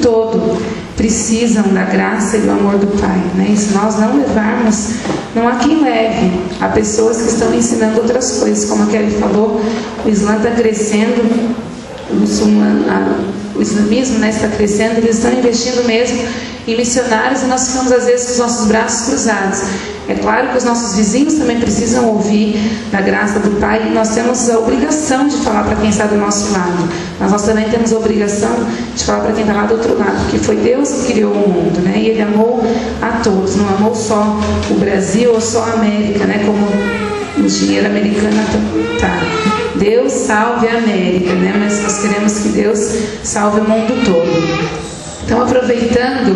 todo precisam da graça e do amor do Pai, né? E se nós não levarmos, não há quem leve. Há pessoas que estão ensinando outras coisas, como a Kelly falou, o Islã está crescendo, o islamismo, né, está crescendo, eles estão investindo mesmo em missionários, e nós ficamos às vezes com os nossos braços cruzados. É claro que os nossos vizinhos também precisam ouvir da graça do Pai, e nós temos a obrigação de falar para quem está do nosso lado, mas nós também temos a obrigação de falar para quem está lá do outro lado, porque foi Deus que criou o mundo, né? E Ele amou a todos, não amou só o Brasil ou só a América, né? Como o dinheiro americano está. Deus salve a América, né? Mas nós queremos que Deus salve o mundo todo. Então, aproveitando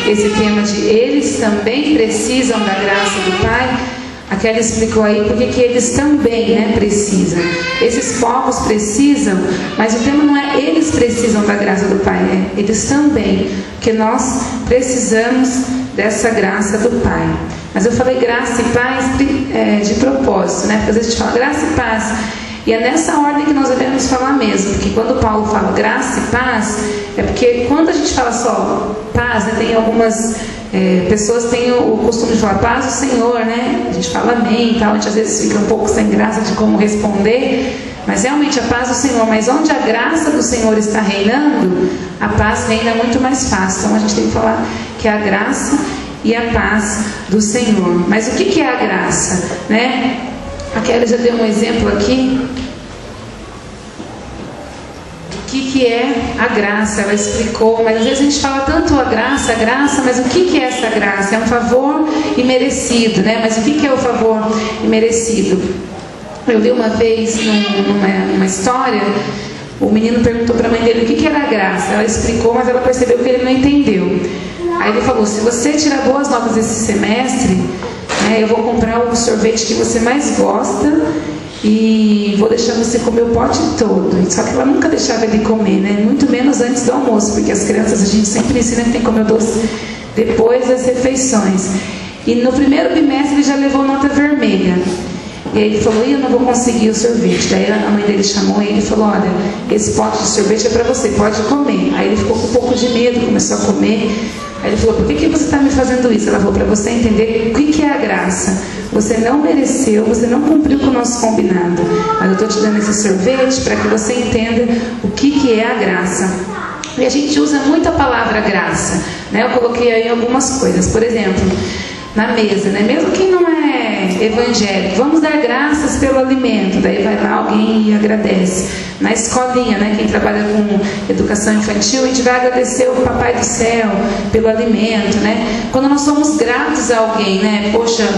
esse tema de eles também precisam da graça do Pai, a Kelly explicou aí porque que eles também, né, precisam. Esses povos precisam, mas o tema não é eles precisam da graça do Pai, né? Eles também, porque nós precisamos dessa graça do Pai. Mas eu falei graça e paz de propósito, né? Porque às vezes a gente fala graça e paz, e é nessa ordem que nós devemos falar mesmo, porque quando Paulo fala graça e paz, é porque quando a gente fala só paz, né, tem algumas pessoas têm o costume de falar paz do Senhor, né? A gente fala amém e tal, a gente às vezes fica um pouco sem graça de como responder, mas realmente a paz do Senhor, mas onde a graça do Senhor está reinando, a paz reina muito mais fácil. Então a gente tem que falar que é a graça e a paz do Senhor. Mas o que é a graça, né? A Kelly já deu um exemplo aqui. O que é a graça? Ela explicou, mas às vezes a gente fala tanto a graça, mas o que é essa graça? É um favor imerecido, né? Mas o que é o favor imerecido? Eu li uma vez numa história, o menino perguntou para a mãe dele o que era a graça. Ela explicou, mas ela percebeu que ele não entendeu. Aí ele falou: se você tirar boas notas esse semestre, eu vou comprar o sorvete que você mais gosta e vou deixar você comer o pote todo. Só que ela nunca deixava ele comer, né? Muito menos antes do almoço, porque as crianças, a gente sempre ensina que tem que comer o doce depois das refeições. E no primeiro bimestre ele já levou nota vermelha. E aí ele falou: eu não vou conseguir o sorvete. Daí a mãe dele chamou ele e falou: olha, esse pote de sorvete é para você, pode comer. Aí ele ficou com um pouco de medo, começou a comer. Aí ele falou: por que você está me fazendo isso? Ela falou: para você entender o que é a graça. Você não mereceu, você não cumpriu com o nosso combinado, mas eu estou te dando esse sorvete para que você entenda o que é a graça. E a gente usa muito a palavra graça, né? Eu coloquei aí algumas coisas. Por exemplo, na mesa, né? Mesmo quem não é evangélico, vamos dar graças pelo alimento. Daí vai lá alguém e agradece. Na escolinha, né? Quem trabalha com educação infantil, a gente vai agradecer o Papai do Céu pelo alimento, né? Quando nós somos gratos a alguém, né? Poxa,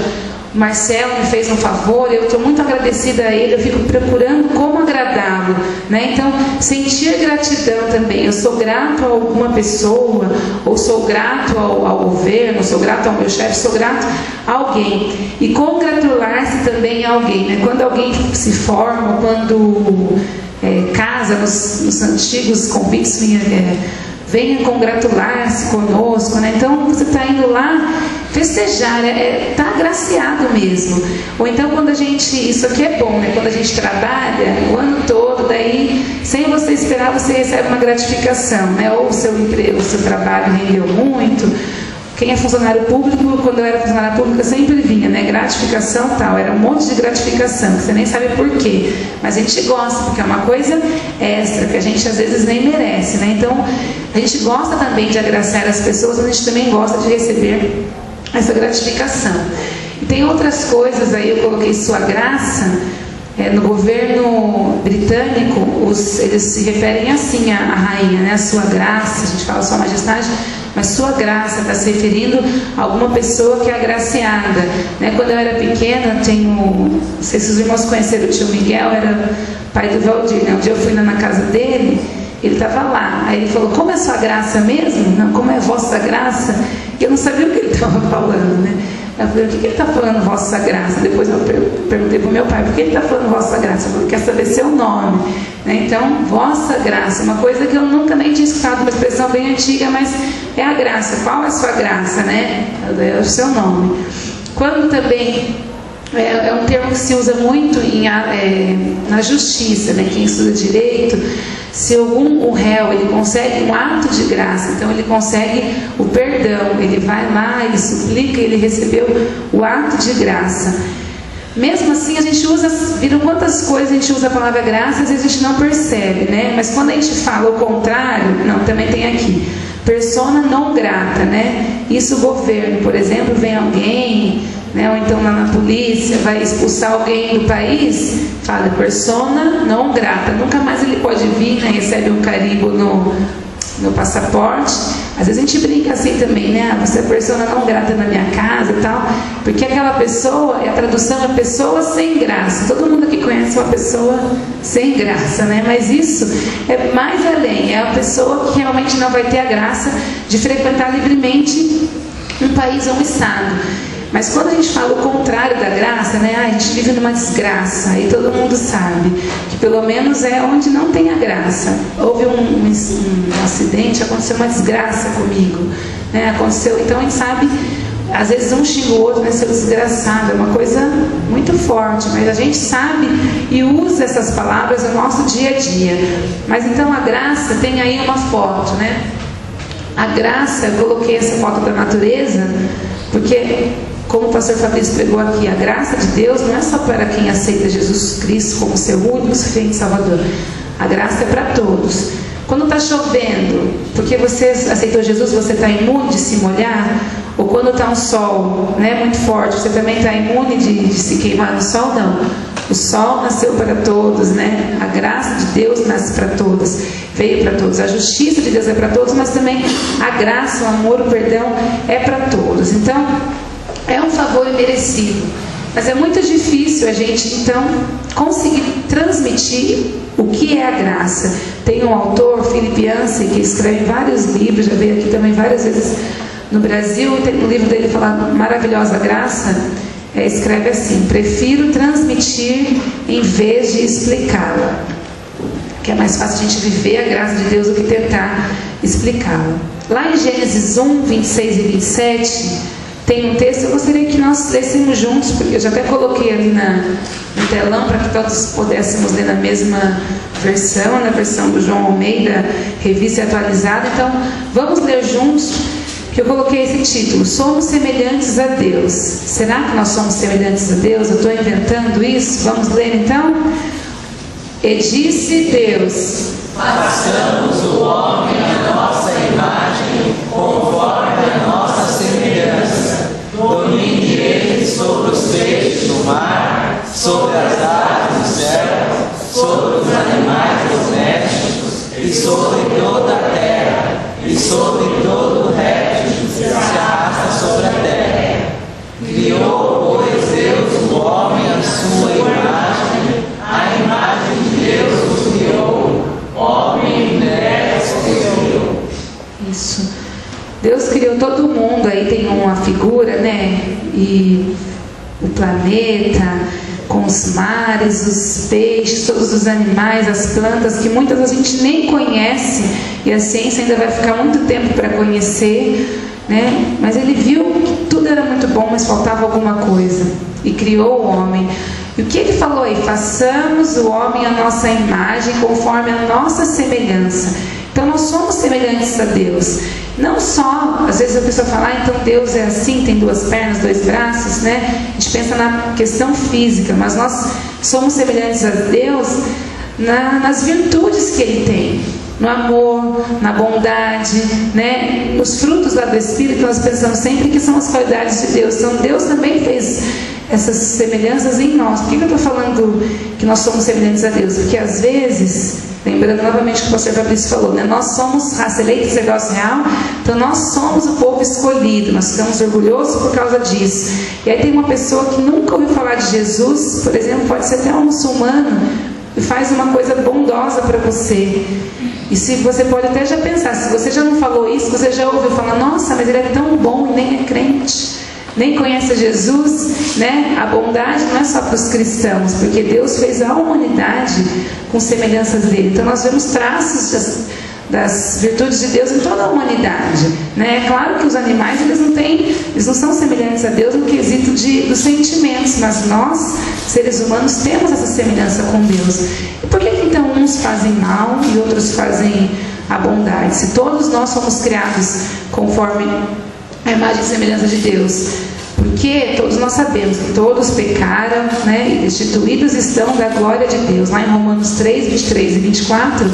o Marcelo me fez um favor, eu estou muito agradecida a ele, eu fico procurando como agradá-lo, né? Então, sentir gratidão também. Eu sou grato a alguma pessoa, ou sou grato ao governo, sou grato ao meu chefe, sou grato a alguém. E congratular-se também a alguém, né? Quando alguém se forma, quando casa, nos antigos convites, venha congratular-se conosco, né? Então você está indo lá festejar, está agraciado mesmo. Ou então quando a gente, isso aqui é bom, né? Quando a gente trabalha o ano todo, daí sem você esperar você recebe uma gratificação, né? Ou o seu emprego, o seu trabalho rendeu muito. Quem é funcionário público, quando eu era funcionária pública, sempre vinha, né? Gratificação tal, era um monte de gratificação, que você nem sabe por quê. Mas a gente gosta, porque é uma coisa extra, que a gente às vezes nem merece, né? Então, a gente gosta também de agraciar as pessoas, mas a gente também gosta de receber essa gratificação. E tem outras coisas aí, eu coloquei sua graça. No governo britânico, eles se referem assim à rainha, né? A sua graça, a gente fala sua majestade, mas sua graça está se referindo a alguma pessoa que é agraciada, né? Quando eu era pequena, não sei se os irmãos conheceram o tio Miguel, era pai do Valdir, né? Um dia eu fui na casa dele, ele estava lá, aí ele falou: como é sua graça mesmo? Não, como é vossa graça? E eu não sabia o que ele estava falando, né? Eu falei: o que ele está falando, vossa graça? Depois eu perguntei para o meu pai: por que ele está falando vossa graça? Eu falei: quer saber seu nome, né? Então, vossa graça, uma coisa que eu nunca nem tinha escutado, uma expressão bem antiga, mas é a graça. Qual é a sua graça, né? É o seu nome. Quando também é um termo que se usa muito na justiça, né? Quem estuda direito Se o réu, ele consegue um ato de graça, então ele consegue o perdão, ele vai lá, ele suplica, ele recebeu o ato de graça. Mesmo assim, a gente usa, viram quantas coisas a gente usa a palavra graça, às vezes a gente não percebe, né? Mas quando a gente fala o contrário, não, também tem aqui, persona não grata, né? Isso o governo, por exemplo, vem alguém, né? Ou então lá na polícia, vai expulsar alguém do país, fala persona não grata, nunca mais ele pode vir, né? Recebe um carimbo no passaporte. Às vezes a gente brinca assim também, né? Você é persona não grata na minha casa e tal, porque aquela pessoa, a tradução é pessoa sem graça. Todo mundo aqui conhece uma pessoa sem graça, né? Mas isso é mais além, é a pessoa que realmente não vai ter a graça de frequentar livremente um país ou um estado. Mas quando a gente fala o contrário da graça, né? A gente vive numa desgraça, aí todo mundo sabe que pelo menos é onde não tem a graça. Houve um acidente, aconteceu uma desgraça comigo, né? Aconteceu, então a gente sabe, às vezes um xinga o outro, né? Seu desgraçado, é uma coisa muito forte, mas a gente sabe e usa essas palavras no nosso dia a dia. Mas então a graça tem aí uma foto, né? A graça, eu coloquei essa foto da natureza, porque como o pastor Fabrício pregou aqui, a graça de Deus não é só para quem aceita Jesus Cristo como seu único suficiente Salvador. A graça é para todos. Quando está chovendo, porque você aceitou Jesus, você está imune de se molhar? Ou quando está um sol, né, muito forte, você também está imune de se queimar no sol? Não. O sol nasceu para todos, né? A graça de Deus nasce para todos, veio para todos. A justiça de Deus é para todos, mas também a graça, o amor, o perdão é para todos. Então, é um favor imerecido, mas é muito difícil a gente então conseguir transmitir o que é a graça. Tem um autor, Philip Yancey, que escreve vários livros, já veio aqui também várias vezes no Brasil, tem um livro dele falando Maravilhosa Graça, escreve assim: prefiro transmitir em vez de explicá-la, que é mais fácil a gente viver a graça de Deus do que tentar explicá-la. Lá em Gênesis 1, 26 e 27 tem um texto, eu gostaria que nós lêssemos juntos, porque eu já até coloquei ali no telão para que todos pudéssemos ler na mesma versão, na versão do João Almeida, revista atualizada. Então, vamos ler juntos, que eu coloquei esse título: Somos semelhantes a Deus. Será que nós somos semelhantes a Deus? Eu estou inventando isso? Vamos ler então? E disse Deus: façamos o homem à nossa imagem, conforme a nossa semelhança. Domine ele sobre os peixes do mar, sobre as aves do céu, sobre os animais domésticos e sobre toda a terra, e sobre todo réptil que se arrasta sobre a terra. Criou, pois, Deus o homem à sua imagem, a imagem de Deus o criou, homem e mulher os criou. Isso. Deus criou todo mundo, aí tem uma figura, né? E o planeta, com os mares, os peixes, todos os animais, as plantas, que muitas a gente nem conhece, e a ciência ainda vai ficar muito tempo para conhecer, né? Mas ele viu que tudo era muito bom, mas faltava alguma coisa, e criou o homem. E o que ele falou aí? Façamos o homem à nossa imagem, conforme a nossa semelhança. Então nós somos semelhantes a Deus. Não só, às vezes a pessoa fala, então Deus é assim, tem duas pernas, dois braços, né? A gente pensa na questão física, mas nós somos semelhantes a Deus nas virtudes que Ele tem, no amor, na bondade, né? Nos frutos lá do Espírito, nós pensamos sempre que são as qualidades de Deus. Então Deus também fez essas semelhanças em nós. Por que eu estou falando que nós somos semelhantes a Deus? Porque às vezes, lembrando novamente o que o pastor Fabrício falou, né? Nós somos raça eleita, sacerdócio real, então nós somos o povo escolhido, nós ficamos orgulhosos por causa disso. E aí tem uma pessoa que nunca ouviu falar de Jesus, por exemplo, pode ser até um muçulmano, e faz uma coisa bondosa para você. E se você pode até já pensar, se você já não falou isso, você já ouviu falar, nossa, mas ele é tão bom e nem é crente, nem conhece Jesus, né? A bondade não é só para os cristãos, porque Deus fez a humanidade com semelhanças dele. Então nós vemos traços das virtudes de Deus em toda a humanidade, né? É claro que os animais eles não são semelhantes a Deus no quesito dos sentimentos, mas nós, seres humanos, temos essa semelhança com Deus. E Por que então uns fazem mal e outros fazem a bondade? Se todos nós somos criados conforme a imagem e semelhança de Deus, porque todos nós sabemos que todos pecaram, né, e destituídos estão da glória de Deus. Lá em Romanos 3, 23 e 24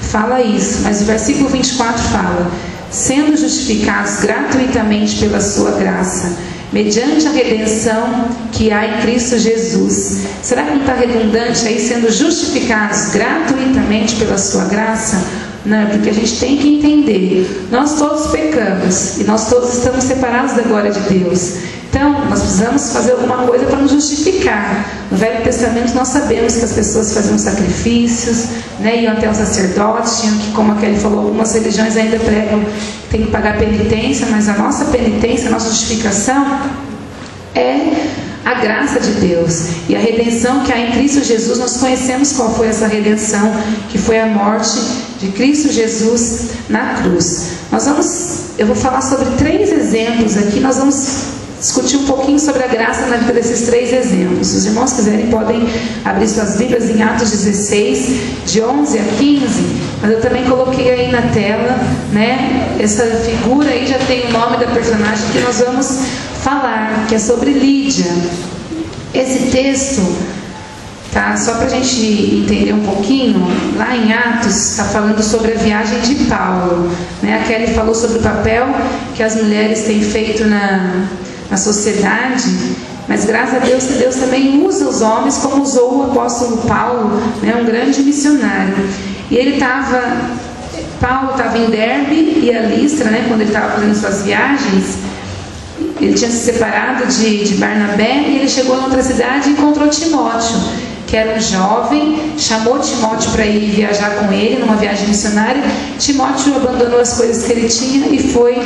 fala isso, mas o versículo 24 fala: sendo justificados gratuitamente pela sua graça, mediante a redenção que há em Cristo Jesus. Será que não está redundante aí, sendo justificados gratuitamente pela sua graça? Não, é porque a gente tem que entender, nós todos pecamos e nós todos estamos separados da glória de Deus. Então, nós precisamos fazer alguma coisa para nos justificar. No Velho Testamento nós sabemos que as pessoas faziam sacrifícios, né, iam até o sacerdote, tinham que, como a Kelly falou, algumas religiões ainda pregam que tem que pagar penitência, mas a nossa penitência, a nossa justificação é a graça de Deus. E a redenção que há em Cristo Jesus, nós conhecemos qual foi essa redenção, que foi a morte de Cristo Jesus na cruz. Eu vou falar sobre 3 exemplos aqui, nós vamos discutir um pouquinho sobre a graça na vida desses 3 exemplos. Se os irmãos quiserem, podem abrir suas Bíblias em Atos 16, de 11 a 15, mas eu também coloquei aí na tela, né? Essa figura aí já tem o nome da personagem que nós vamos falar, que é sobre Lídia. Esse texto, tá? Só para a gente entender um pouquinho, lá em Atos está falando sobre a viagem de Paulo, né? A Kelly falou sobre o papel que as mulheres têm feito na sociedade, mas graças a Deus que Deus também usa os homens, como usou o apóstolo Paulo, né? Um grande missionário. E Paulo estava em Derbe e a Listra, né? Quando ele estava fazendo suas viagens. Ele tinha se separado de Barnabé e ele chegou em outra cidade e encontrou Timóteo, que era um jovem, chamou Timóteo para ir viajar com ele numa viagem missionária. Timóteo abandonou as coisas que ele tinha e foi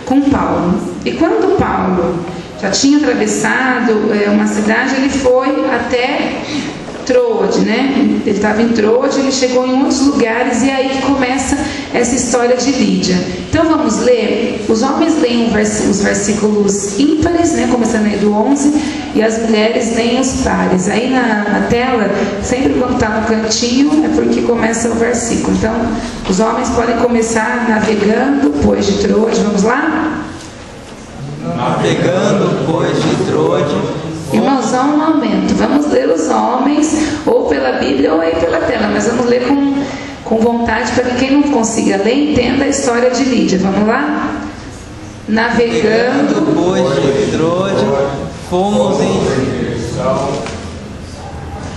com Paulo. E quando Paulo já tinha atravessado uma cidade, ele foi até Troade, né? Ele estava em Troade, ele chegou em outros lugares, e é aí que começa essa história de Lídia. Então vamos ler. Os homens leem os versículos ímpares, né? Começando aí do 11, e as mulheres leem os pares. Aí na tela, sempre quando está no cantinho, é porque começa o versículo. Então os homens podem começar navegando, pois de Troade. Vamos lá? Navegando, pois de Troade. Irmãos, há um aumento. Vamos ler os homens, ou pela Bíblia ou aí pela tela, mas vamos ler com vontade, para que quem não consiga ler entenda a história de Lídia. Vamos lá? Navegando, pois de Troade, fomos em...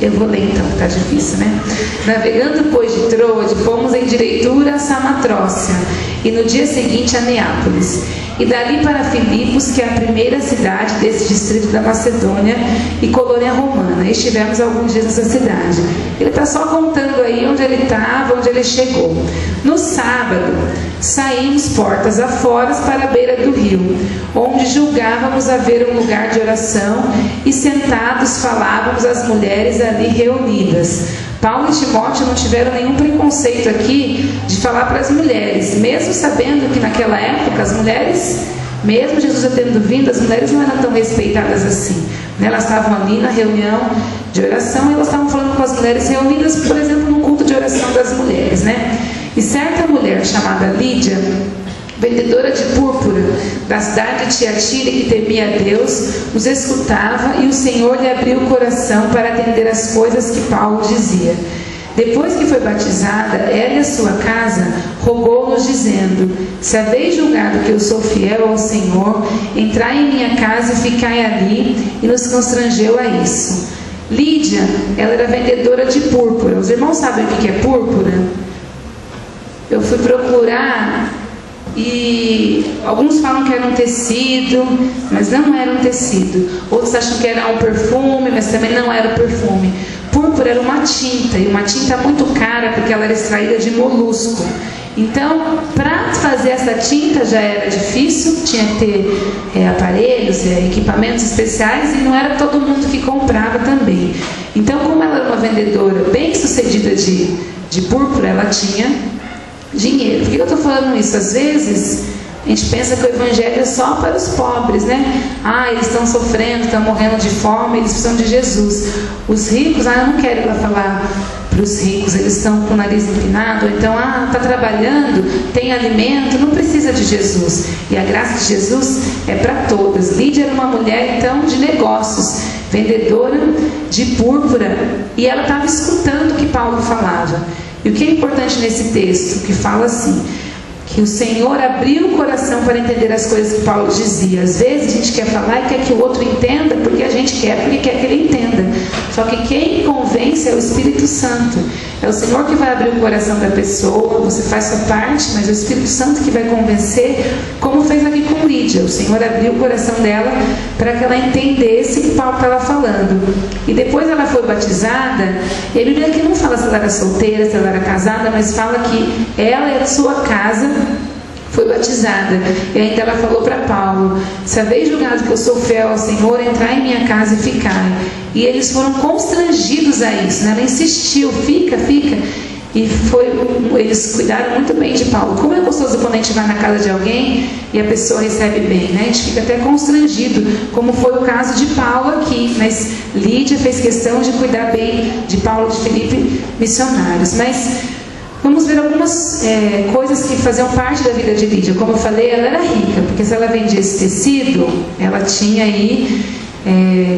Eu vou ler então, está difícil, né? Navegando, pois, de Troade, fomos em direitura a Samatrócia, e no dia seguinte a Neápolis. E dali para Filipos, que é a primeira cidade desse distrito da Macedônia e colônia romana. E estivemos alguns dias nessa cidade. Ele está só contando aí onde ele estava, onde ele chegou. No sábado, saímos portas afora para a beira do rio, onde julgávamos haver um lugar de oração, e sentados falávamos às mulheres ali reunidas. Paulo e Timóteo não tiveram nenhum preconceito aqui de falar para as mulheres, mesmo sabendo que naquela época as mulheres, mesmo Jesus já tendo vindo, as mulheres não eram tão respeitadas assim, né? Elas estavam ali na reunião de oração e elas estavam falando com as mulheres reunidas, por exemplo, num culto de oração das mulheres, né? E certa mulher chamada Lídia, vendedora de púrpura da cidade de Tiatira, que temia a Deus, nos escutava, e o Senhor lhe abriu o coração para atender as coisas que Paulo dizia. Depois que foi batizada, ela e a sua casa rogou-nos, dizendo: se haveis julgado que eu sou fiel ao Senhor, entrai em minha casa e ficai ali, e nos constrangeu a isso. Lídia, ela era vendedora de púrpura. Os irmãos sabem o que é púrpura? Eu fui procurar, e alguns falam que era um tecido, mas não era um tecido. Outros acham que era um perfume, mas também não era perfume. Púrpura era uma tinta, e uma tinta muito cara, porque ela era extraída de molusco. Então, para fazer essa tinta já era difícil, tinha que ter aparelhos, equipamentos especiais, e não era todo mundo que comprava também. Então, como ela era uma vendedora bem sucedida de púrpura, ela tinha dinheiro. Por que eu estou falando isso? Às vezes a gente pensa que o evangelho é só para os pobres, né? Eles estão sofrendo, estão morrendo de fome, eles precisam de Jesus. Os ricos, eu não quero ir lá falar para os ricos, eles estão com o nariz empinado, ou então, está trabalhando, tem alimento, não precisa de Jesus. E a graça de Jesus é para todas. Lídia era uma mulher, então, de negócios, vendedora de púrpura, e ela estava escutando o que Paulo falava. E o que é importante nesse texto? Que fala assim, que o Senhor abriu o coração para entender as coisas que Paulo dizia. Às vezes a gente quer falar e quer que o outro entenda porque a gente quer, porque quer que ele entenda. Só que quem convence é o Espírito Santo. É o Senhor que vai abrir o coração da pessoa, você faz sua parte, mas é o Espírito Santo que vai convencer, como fez aqui com Lídia. O Senhor abriu o coração dela para que ela entendesse o que Paulo estava falando. E depois ela foi batizada, e a Bíblia aqui não fala se ela era solteira, se ela era casada, mas fala que ela e a sua casa foi batizada. E ainda ela falou para Paulo: se haveis julgado que eu sou fiel ao Senhor, entrai em minha casa e ficai. E eles foram constrangidos a isso, né? Ela insistiu, fica. E eles cuidaram muito bem de Paulo. Como é gostoso quando a gente vai na casa de alguém e a pessoa recebe bem, né? A gente fica até constrangido, como foi o caso de Paulo aqui. Mas Lídia fez questão de cuidar bem de Paulo, de Filipe, missionários. Mas vamos ver algumas coisas que faziam parte da vida de Lídia. Como eu falei, ela era rica, porque se ela vendia esse tecido, ela tinha aí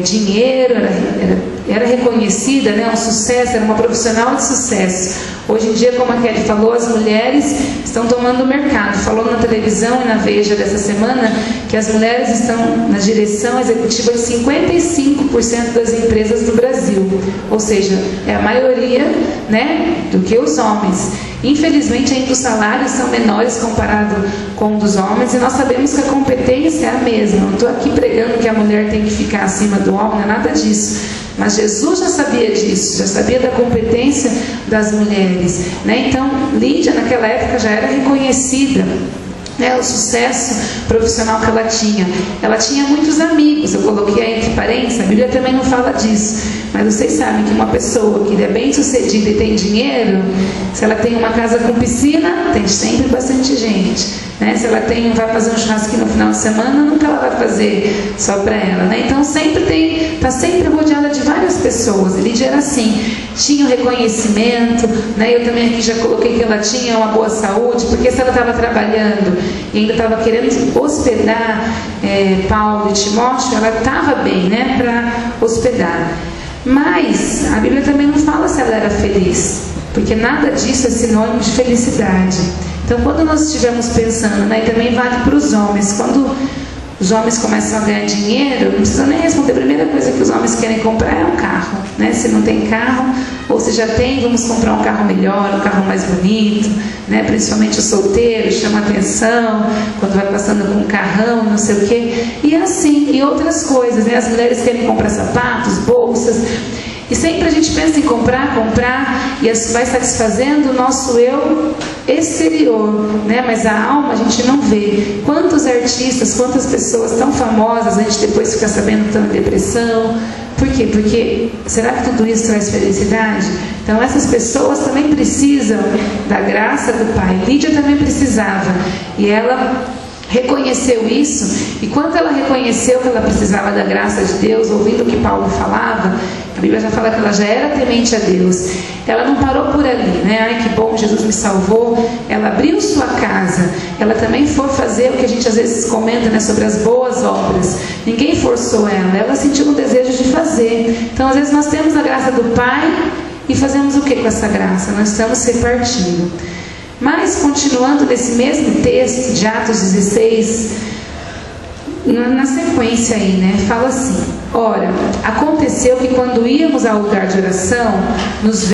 dinheiro, era reconhecida, né, um sucesso, era uma profissional de sucesso. Hoje em dia, como a Kelly falou, as mulheres estão tomando o mercado. Falou na televisão e na Veja dessa semana que as mulheres estão na direção executiva de 55% das empresas do Brasil. Ou seja, é a maioria, né, do que os homens. Infelizmente, ainda os salários são menores comparado com os dos homens, e nós sabemos que a competência é a mesma. Não estou aqui pregando que a mulher tem que ficar acima do homem, não é nada disso. Mas Jesus já sabia disso, já sabia da competência das mulheres, né? Então, Lídia naquela época já era reconhecida, né, o sucesso profissional que ela tinha. Ela tinha muitos amigos, eu coloquei aí entre parênteses, a Bíblia também não fala disso, mas vocês sabem que uma pessoa que é bem sucedida e tem dinheiro, se ela tem uma casa com piscina, tem sempre bastante gente, né? Se ela vai fazer um churrasquinho no final de semana, nunca ela vai fazer só para ela, né? Então está sempre rodeada de várias pessoas. Lídia era assim, tinha o reconhecimento, né? Eu também aqui já coloquei que ela tinha uma boa saúde, porque se ela estava trabalhando e ainda estava querendo hospedar Paulo e Timóteo, ela estava bem, né, para hospedar. Mas a Bíblia também não fala se ela era feliz, porque nada disso é sinônimo de felicidade. Então, quando nós estivermos pensando, né, e também vale para os homens, quando os homens começam a ganhar dinheiro, não precisa nem responder. A primeira coisa que os homens querem comprar é um carro, né? Se não tem carro, ou se já tem, vamos comprar um carro melhor, um carro mais bonito, né? Principalmente os solteiros, chama atenção quando vai passando com um carrão, não sei o quê. E assim, e outras coisas, né? As mulheres querem comprar sapatos, bolsas. E sempre a gente pensa em comprar, e isso vai satisfazendo o nosso eu exterior, né? Mas a alma a gente não vê. Quantos artistas, quantas pessoas tão famosas, a gente depois fica sabendo que estão em depressão. Por quê? Porque será que tudo isso traz felicidade? Então essas pessoas também precisam da graça do Pai. Lídia também precisava, e ela reconheceu isso, e quando ela reconheceu que ela precisava da graça de Deus, ouvindo o que Paulo falava, a Bíblia já fala que ela já era temente a Deus. Ela não parou por ali, né? Ai, que bom, Jesus me salvou. Ela abriu sua casa. Ela também foi fazer o que a gente às vezes comenta, né, sobre as boas obras. Ninguém forçou ela. Ela sentiu um desejo de fazer. Então, às vezes nós temos a graça do Pai e fazemos o que com essa graça? Nós estamos repartindo. Mas, continuando nesse mesmo texto de Atos 16, na sequência aí, né, fala assim: ora, aconteceu que quando íamos ao lugar de oração, nos